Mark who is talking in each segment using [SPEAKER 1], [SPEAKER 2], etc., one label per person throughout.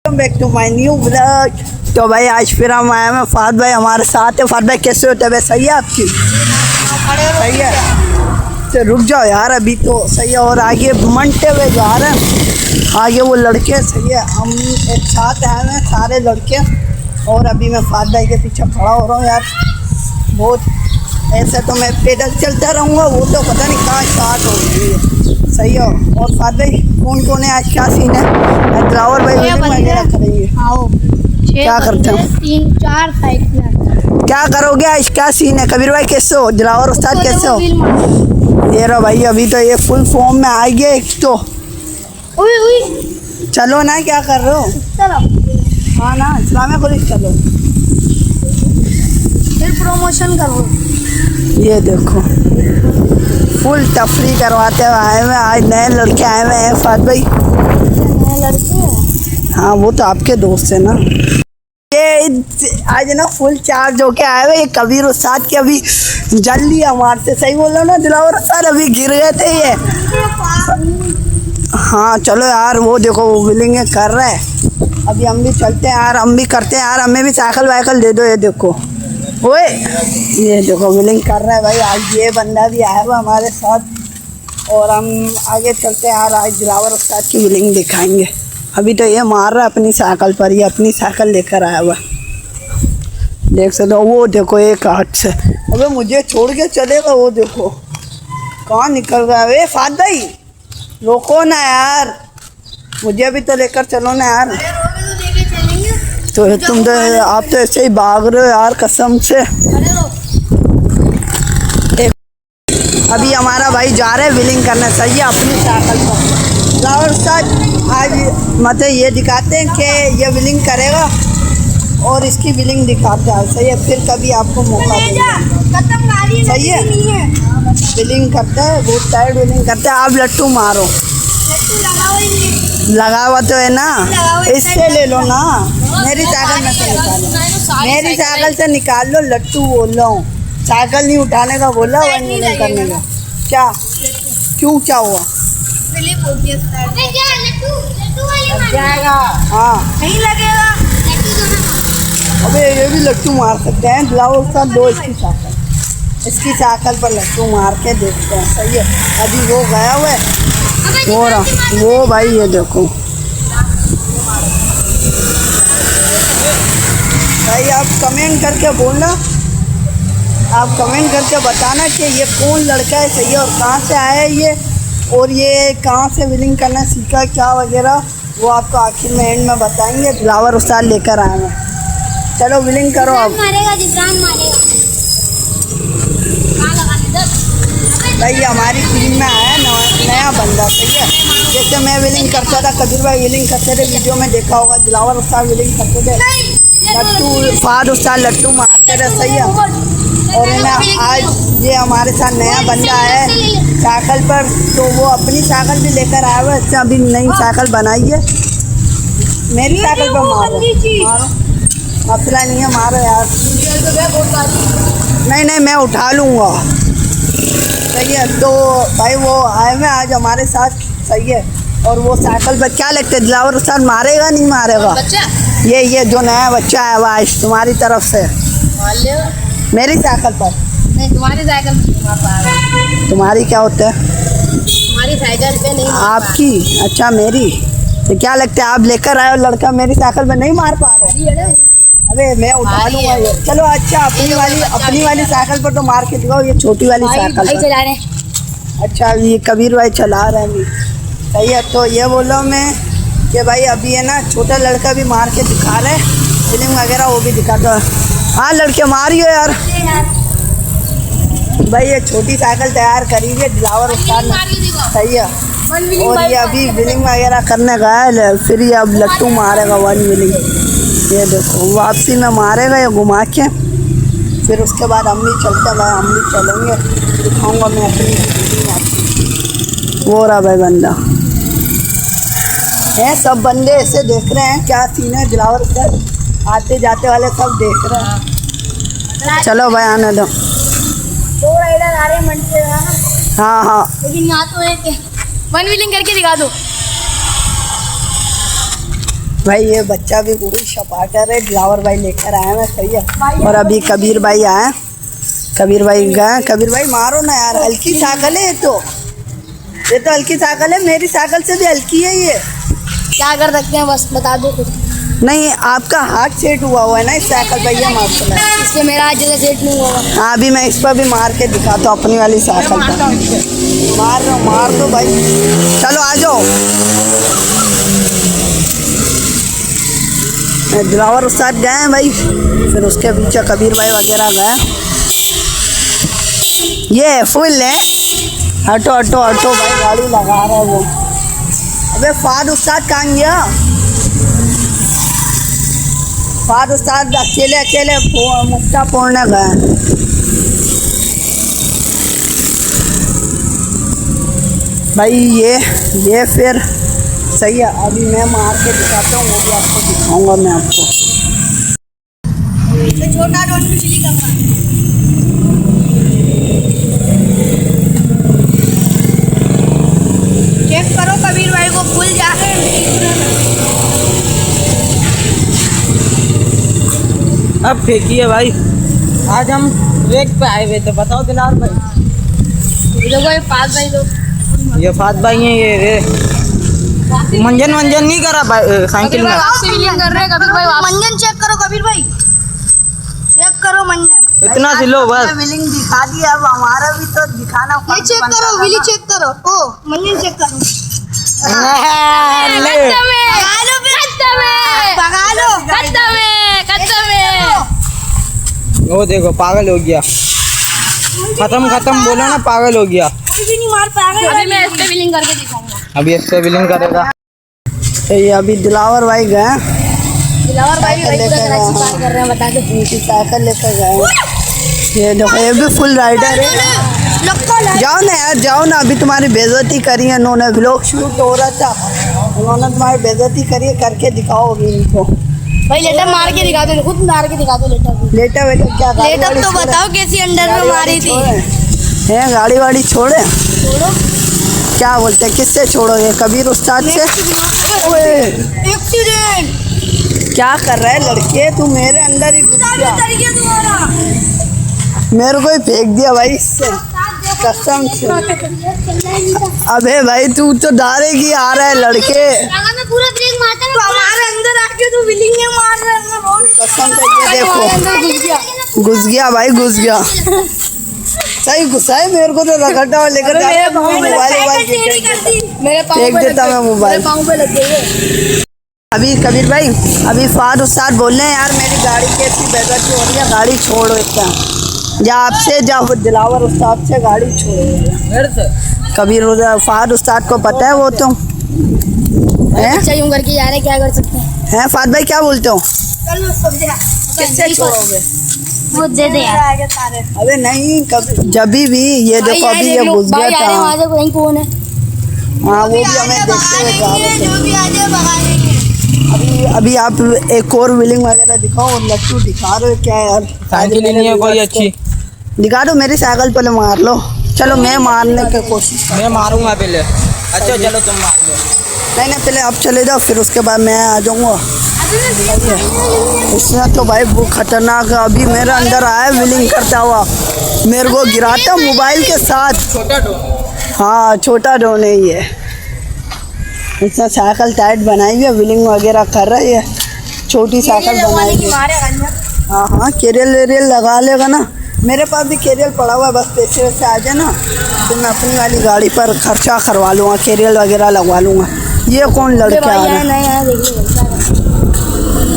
[SPEAKER 1] Welcome back to my new blog. तो भाई आज फिर हम आए हैं, फाद भाई हमारे साथ है। फाद भाई कैसे होते हैं? सही है आपकी? सही है तो रुक जाओ यार, अभी तो सही है। और आगे मंटे हुए जा रहे हैं, आगे वो लड़के सही है। हम एक साथ आए हैं सारे लड़के, और अभी मैं फाद भाई के पीछे खड़ा हो रहा हूँ यार। बहुत ऐसे तो मैं पैदल चलता रहूँगा, वो तो पता नहीं कहाँ स्टार्ट हो गई है। सही है। और फाद भाई कौन है आज, क्या सीन है? ड्राइवर भाई वगैरह करेंगे। क्या करते हो?
[SPEAKER 2] 3-4 साइकिल।
[SPEAKER 1] क्या करोगे आज, क्या सीन है? कबीर भाई कैसे हो? ड्राइवर उस्ताद कैसे हो? ये रहो भाई, अभी तो ये फुल फॉर्म में आ गया एक तो। चलो ना, क्या कर रहे हो?
[SPEAKER 2] चलो
[SPEAKER 1] हाँ ना, इस्लामिया कॉलेज चलो।
[SPEAKER 2] फिर प्रमोशन करो।
[SPEAKER 1] ये देखो फुल तफरी करवाते हुए आए हुए, आज नए लड़के आए हुए हैं फाद भाई।
[SPEAKER 2] लड़के
[SPEAKER 1] हाँ वो तो आपके दोस्त है ना। ये आज ना फुल चार्ज होके आए हुए। ये कबीर उस्ताद के अभी जल लिया हमारे से, सही बोल रहा हूँ ना दिलावर उस्ताद? अभी गिर गए थे ये। हाँ चलो यार, वो देखो वो बिलिंग कर रहा है। अभी हम भी चलते हैं यार, हम भी करते हैं यार। हमें भी साइकिल वाइकल दे दो। ये देखो ओए, ये देखो बिलिंग कर रहा है भाई। आज ये बंदा भी आया हुआ हमारे साथ, और हम आगे चलते हैं यार। आज दिलावर उस्ताद की बिलिंग दिखाएंगे। अभी तो ये मार रहा है अपनी साइकिल पर, ये अपनी साइकिल लेकर आया हुआ, देख सकते हो। वो देखो एक हाथ से, अबे मुझे छोड़ के चलेगा वो, देखो कहाँ निकल गया। वे फाद भाई रोको ना यार, मुझे भी तो लेकर चलो ना यार। तो तुम तो, आप तो ऐसे ही भाग रहे हो यार कसम से। अभी हमारा भाई जा रहे हैं विलिंग करने, सही है, अपनी साइकिल पर। दिलावर उस्ताद आज मतलब ये दिखाते हैं कि ये विलिंग करेगा, और इसकी विलिंग दिखाते हैं, सही है। फिर कभी आपको मौका देंगे, सही है। विलिंग करते हैं, बहुत साइड विलिंग करते हैं। आप लट्टू मारो, लगा हुआ तो है ना, इससे ले लो ना। मेरी साइकिल में से निकालो, मेरी साइकिल से निकाल लो। लट्टू बोल रहा हूँ, साइकिल नहीं उठाने का बोला, वन विलिंग करने का। क्या क्यों, क्या हुआ? हाँ
[SPEAKER 2] नहीं लगेगा।
[SPEAKER 1] अबे ये भी लट्टू मार सकते हैं। दिलावर उस्ताद दो इसकी साइकिल पर लट्टू मार के देखते हैं, सही है। अभी वो गया हुआ है, हो रहा वो भाई। ये देखो भाई, आप कमेंट करके बोलना, आप कमेंट करके बताना कि ये कौन लड़का है, सही है, और कहाँ से आया है ये, और ये कहाँ से विलिंग करना सीखा क्या वगैरह, वो आपको आखिर में एंड में बताएंगे। दिलावर उस्ताद लेकर आए हैं। चलो विलिंग करो अब। भाई हमारी टीम में आया नया बंदा, सही है। जैसे मैं विलिंग करता था, कबीर भाई विलिंग करते थे, वीडियो में देखा होगा। दिलावर उस्ताद विलिंग करते थे, लट्टू फाद उस्ताद लट्टू मारते थे, सही है। और मैं आज ये हमारे साथ नया बंदा है साइकिल पर, तो वो अपनी साइकिल भी लेकर आया हुआ है। अभी नई साइकिल बनाई है। मेरी साइकिल पर मारो, मसला नहीं है, मारो यार। नहीं मैं उठा लूँगा, सही है। तो भाई वो आए हुए आज हमारे साथ, सही है। और वो साइकिल पर क्या लगता है, दिलावर उस्ताद मारेगा नहीं मारेगा? ये जो नया बच्चा है वो आज तुम्हारी तरफ से मेरी साइकिल पर।
[SPEAKER 2] नहीं, तुम्हारी साइकिल पे।
[SPEAKER 1] तुम्हारी क्या होता है?
[SPEAKER 2] तुम्हारी साइकिल पे नहीं,
[SPEAKER 1] आपकी? अच्छा मेरी। तो क्या लगता है, आप लेकर आए हो लड़का, मेरी साइकिल पे नहीं मार पा रहे? अबे मैं उठा लूँगा ये। चलो अच्छा, अपनी वाली साइकिल पर तो मार के दिखाओ, ये छोटी वाली साइकिल पर।
[SPEAKER 2] चला रहे।
[SPEAKER 1] अच्छा ये कबीर भाई चला रहे हैं, सही है। तो ये बोल रहा हूँ मैं कि भाई अभी है ना, छोटा लड़का भी मार के दिखा रहे हैं, फिल्म वगैरह वो भी दिखा दो। हाँ लड़के मारियो यार। भाई ये छोटी साइकिल तैयार करी है दिलावर उस्ताद ने, सही है। और ये अभी विलिंग वगैरह करने गया है, फिर ये अब लट्टू मारेगा वन विलिंग। ये देखो वापसी में मारेगा ये घुमा के, फिर उसके बाद हम भी चलते हैं भाई, हम भी चलेंगे, दिखाऊंगा मैं अपनी। वो रहा भाई बंदा है, सब बंदे ऐसे देख रहे हैं क्या सीन है। दिलावर उस्ताद आते जाते वाले सब देख रहे हैं। चलो भाई आने दो।
[SPEAKER 2] दो राइडर आ रहे हैं मंडी से।
[SPEAKER 1] हाँ
[SPEAKER 2] लेकिन यहाँ तो है वन व्हीलिंग करके दिखा दो।
[SPEAKER 1] भाई ये बच्चा भी पूरी सपाटर है, ड्राइवर भाई लेकर आए हैं, सही है। और अभी कबीर भाई आए, कबीर भाई गए। कबीर भाई मारो ना यार, हल्की साइकिल है ये तो हल्की साइकिल है, मेरी साइकिल से भी हल्की है ये।
[SPEAKER 2] क्या कर सकते हैं, बस बता दो कुछ।
[SPEAKER 1] नहीं आपका हाथ सेट हुआ है ना इस साइकिल भैया, मार
[SPEAKER 2] इससे मेरा हाथ जैसे सेट नहीं हुआ।
[SPEAKER 1] हाँ अभी मैं इस पर भी मार के दिखाता हूँ अपनी वाली साइकिल पर। मार दो भाई, चलो आ जाओ। ड्राइवर उस्ताद गए हैं भाई, फिर उसके पीछे कबीर भाई वगैरह गए। ये फुल है, हटो हटो हटो भाई, गाड़ी लगा रहा है वो। अबे फाद उस्ताद कहाँ गया? फाद उस्ताद अकेले अकेले मुक्ता फोड़ने गए। भाई ये फिर सही है। अभी मैं मार के दिखाता हूँ, वो भी आपको दिखाऊंगा मैं आपको।
[SPEAKER 2] छोटा डोन भी चिली करना। चेक करो कबीर भाई को फुल जाके।
[SPEAKER 3] अब फेंकिए भाई, आज हम ट्रैक पे आए हुए थे, बताओ दिलार भाई।
[SPEAKER 2] देखो ये पास भाई लोग,
[SPEAKER 3] ये फात भाई हैं, ये मंजन नहीं करा साइकिल में।
[SPEAKER 2] कर रहे हैं कबीर भाई। मंजन चेक करो कबीर भाई, चेक करो मंजन।
[SPEAKER 3] इतना सी लो बस।
[SPEAKER 1] विलिंग दिखा दिया, अब हमारा भी तो दिखाना।
[SPEAKER 2] ये चेक करो, विली चेक करो। ओ मंजन चेक करो।
[SPEAKER 3] वो देखो पागल हो गया, खत्म बोला ना, पागल हो गया।
[SPEAKER 2] कोई भी नहीं मार पाएगा। अभी मैं इस पे विलिंग करके दिखाऊंगा।
[SPEAKER 3] अभी इस पे बिलिंग करेगा।
[SPEAKER 1] ये अभी दिलावर भाई गए,
[SPEAKER 2] दिलावर भाई भी वही कराची पार कर रहे हैं, बता दो।
[SPEAKER 1] उनकी साइकिल लेकर गए। ये देखो ये भी फुल राइडर है। जाओ ना यार, जाओ ना, अभी तुम्हारी बेइज्जती करी है इन्होंने। व्लॉग शूट हो रहा था, उन्होंने तुम्हारी बेइज्जती करी है, करके दिखाओ अभी इनको।
[SPEAKER 2] भाई लेटर मार के दिखा दो, खुद मार के दिखा दो लेटर।
[SPEAKER 1] लेटर क्या
[SPEAKER 2] लेटर तो बताओ कैसी अंडर में मारी थी।
[SPEAKER 1] है गाड़ी वाड़ी छोड़े,
[SPEAKER 2] छोड़ो।
[SPEAKER 1] क्या बोलते हैं, किससे छोड़ोगे? कबीर उस्ताद से।
[SPEAKER 2] एक्सीडेंट
[SPEAKER 1] क्या कर रहा है लड़के, तू मेरे अंदर ही घुस गया,
[SPEAKER 2] तुम्हारा।
[SPEAKER 1] मेरे को ही फेंक दिया भाई इससे, कसम से। अबे भाई तू तो डालेगी आ रहा है लड़के,
[SPEAKER 2] मैं पूरा ब्रेक मारता हूं, हमारे अंदर आके तू विलिंग में मार रहा है।
[SPEAKER 1] कसम से। ये देखो घुस गया भाई, घुस गया, सही घुसा है। मेरे को तो रगड़ा लेकर मोबाइल फेंक देता मैं मोबाइल।
[SPEAKER 2] पाँव पे लग गई।
[SPEAKER 1] अभी कबीर भाई, अभी फाद उस्ताद बोल रहे हैं यार मेरी गाड़ी कैसी बेइज्जती हो रही है, गाड़ी छोड़ो इतना। या आपसे जा दिलावर उस्ताद से गाड़ी छोड़ो। कबीर फाद उस्ताद को पता है वो तो है।
[SPEAKER 2] यूं करके जा रहे, क्या कर सकते हैं।
[SPEAKER 1] फाद भाई क्या बोलते हो,
[SPEAKER 2] किससे छोड़ोगे? वो दे दे यार।
[SPEAKER 1] अबे नहीं कभी जभी भी। ये देखो अभी ये घुस गया था।
[SPEAKER 2] वहाँ से वहीं कौन है?
[SPEAKER 1] हाँ वो भी हमें देखते हुए जा रहे थे।
[SPEAKER 2] जो भी आ जाए भगा देंगे।
[SPEAKER 1] अभी आप एक और विलिंग वगैरह दिखाओ। और लट्टू दिखा रहे हो क्या यार?
[SPEAKER 3] साइकिल ही नहीं है कोई अच्छी,
[SPEAKER 1] दिखा दो मेरी साइकिल पहले मार लो। चलो मैं मारने की कोशिश
[SPEAKER 3] मैं मारूंगा पहले। अच्छा चलो तुम मार लो।
[SPEAKER 1] नहीं पहले आप चले जाओ, फिर उसके बाद मैं आ जाऊँगा। इसने तो भाई वो खतरनाक है। अभी मेरे अंदर आया विलिंग करता हुआ, मेरे को गिराता मोबाइल के साथ।
[SPEAKER 3] छोटा डोन।
[SPEAKER 1] हाँ छोटा डोन है ये। इसने साइकिल टाइट बनाई है, विलिंग वगैरह कर रही है। छोटी साइकिल बनाई है। हाँ केरियल वेरियल लगा लेगा ना। मेरे पास भी केरियल पड़ा हुआ है, बस पैसे वैसे आ जाए ना तो मैं अपनी वाली गाड़ी पर खर्चा करवा लूँगा, केरियल वगैरह लगवा लूँगा। ये कौन लड़के आ रहे हैं?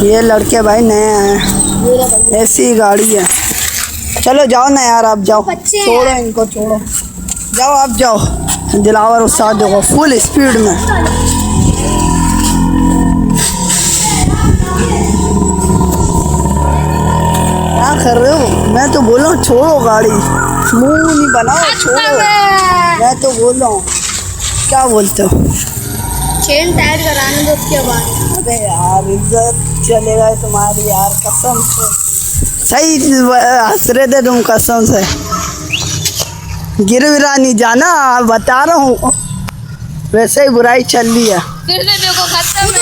[SPEAKER 1] ये लड़के भाई नए हैं, ऐसी गाड़ी है। चलो जाओ ना यार, आप जाओ, छोड़ो इनको, छोड़ो, जाओ आप जाओ। दिलावर उस्ताद देखो फुल स्पीड में। क्या कर रहे हो? मैं तो बोल रहा हूँ छोड़ो गाड़ी, मुंह नहीं बनाओ, छोड़ो। मैं तो बोल रहा हूँ, क्या बोलते हो?
[SPEAKER 2] चेन टाइट कराने दो उसके बाद।
[SPEAKER 1] अबे यार इज्जत चलेगा तुम्हारी यार, कसम से। सही हंस रहे थे तुम, कसम से। गिर विरा नहीं जाना, बता रहा हूँ। वैसे ही बुराई चल रही है।
[SPEAKER 2] फिर से देखो खत्म है।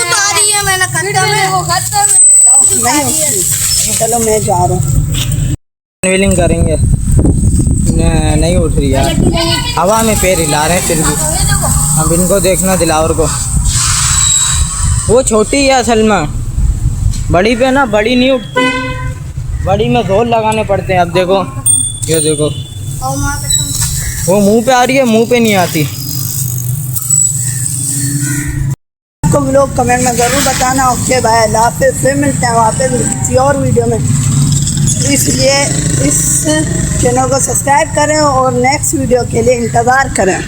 [SPEAKER 2] है ना, खत्म है वो, खत्म है।
[SPEAKER 1] जाओ, नहीं उठती। चलो मैं जा रहा हूँ।
[SPEAKER 3] व्हीलिंग करेंगे। नहीं उठ रही यार, हवा में पैर हिला रहे हैं फिर भी। अब इनको देखना दिलावर को, वो छोटी है असल में, बड़ी पे ना बड़ी नहीं उठती, बड़ी में जोर लगाने पड़ते हैं। अब देखो, ये देखो,
[SPEAKER 2] और माँ कसम।
[SPEAKER 3] वो मुंह पे आ रही है, मुंह पे नहीं आती।
[SPEAKER 1] आपको लोग कमेंट में ज़रूर बताना। ओके बाय, अल्लाह हाफ़िज़। फिर मिलते हैं वहाँ पे किसी और वीडियो में। इसलिए इस चैनल को सब्सक्राइब करें और नेक्स्ट वीडियो के लिए इंतज़ार करें।